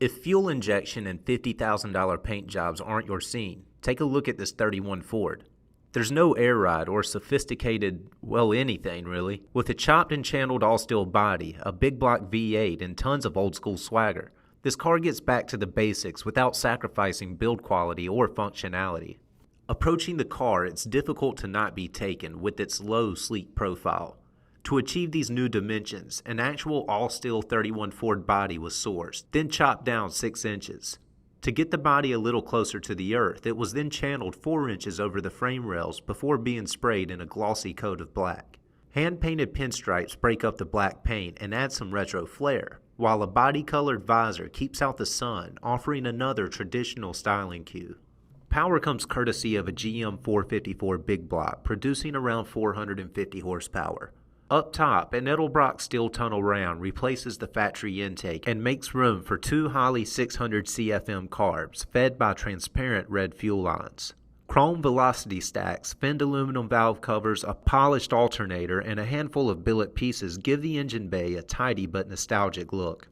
If fuel injection and $50,000 paint jobs aren't your scene, take a look at this 31 Ford. There's no air ride or sophisticated, well, anything really. With a chopped and channeled all-steel body, a big block V8, and tons of old-school swagger, this car gets back to the basics without sacrificing build quality or functionality. Approaching the car, it's difficult to not be taken with its low, sleek profile. To achieve these new dimensions, an actual all-steel 31 Ford body was sourced, then chopped down 6 inches. To get the body a little closer to the earth, it was then channeled 4 inches over the frame rails before being sprayed in a glossy coat of black. Hand-painted pinstripes break up the black paint and add some retro flair, while a body-colored visor keeps out the sun, offering another traditional styling cue. Power comes courtesy of a GM 454 big block, producing around 450 horsepower. Up top, an Edelbrock steel tunnel round replaces the factory intake and makes room for 2 Holley 600 CFM carbs fed by transparent red fuel lines. Chrome velocity stacks, Fend aluminum valve covers, a polished alternator, and a handful of billet pieces give the engine bay a tidy but nostalgic look.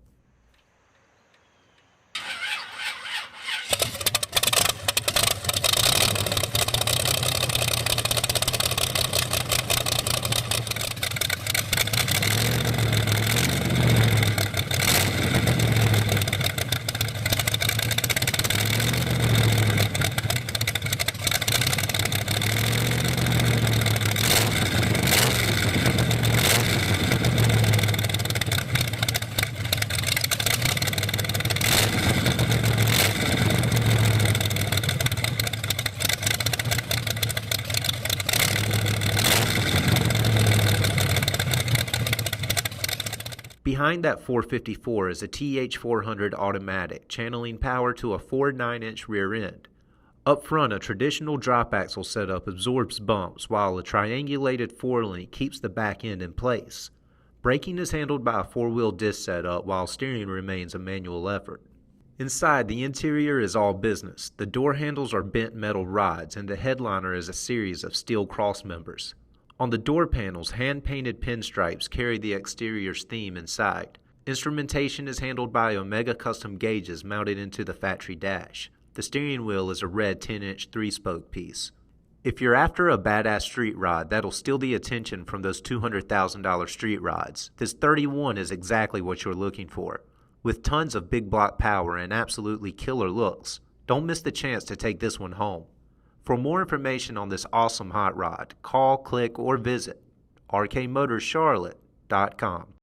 Behind that 454 is a TH400 automatic, channeling power to a Ford 9-inch rear end. Up front, a traditional drop axle setup absorbs bumps, while a triangulated 4-link keeps the back end in place. Braking is handled by a 4-wheel disc setup, while steering remains a manual effort. Inside, the interior is all business. The door handles are bent metal rods, and the headliner is a series of steel cross members. On the door panels, hand-painted pinstripes carry the exterior's theme inside. Instrumentation is handled by Omega custom gauges mounted into the factory dash. The steering wheel is a red 10-inch 3-spoke piece. If you're after a badass street rod that'll steal the attention from those $200,000 street rods, this 31 is exactly what you're looking for. With tons of big block power and absolutely killer looks, don't miss the chance to take this one home. For more information on this awesome hot rod, call, click, or visit rkmotorscharlotte.com.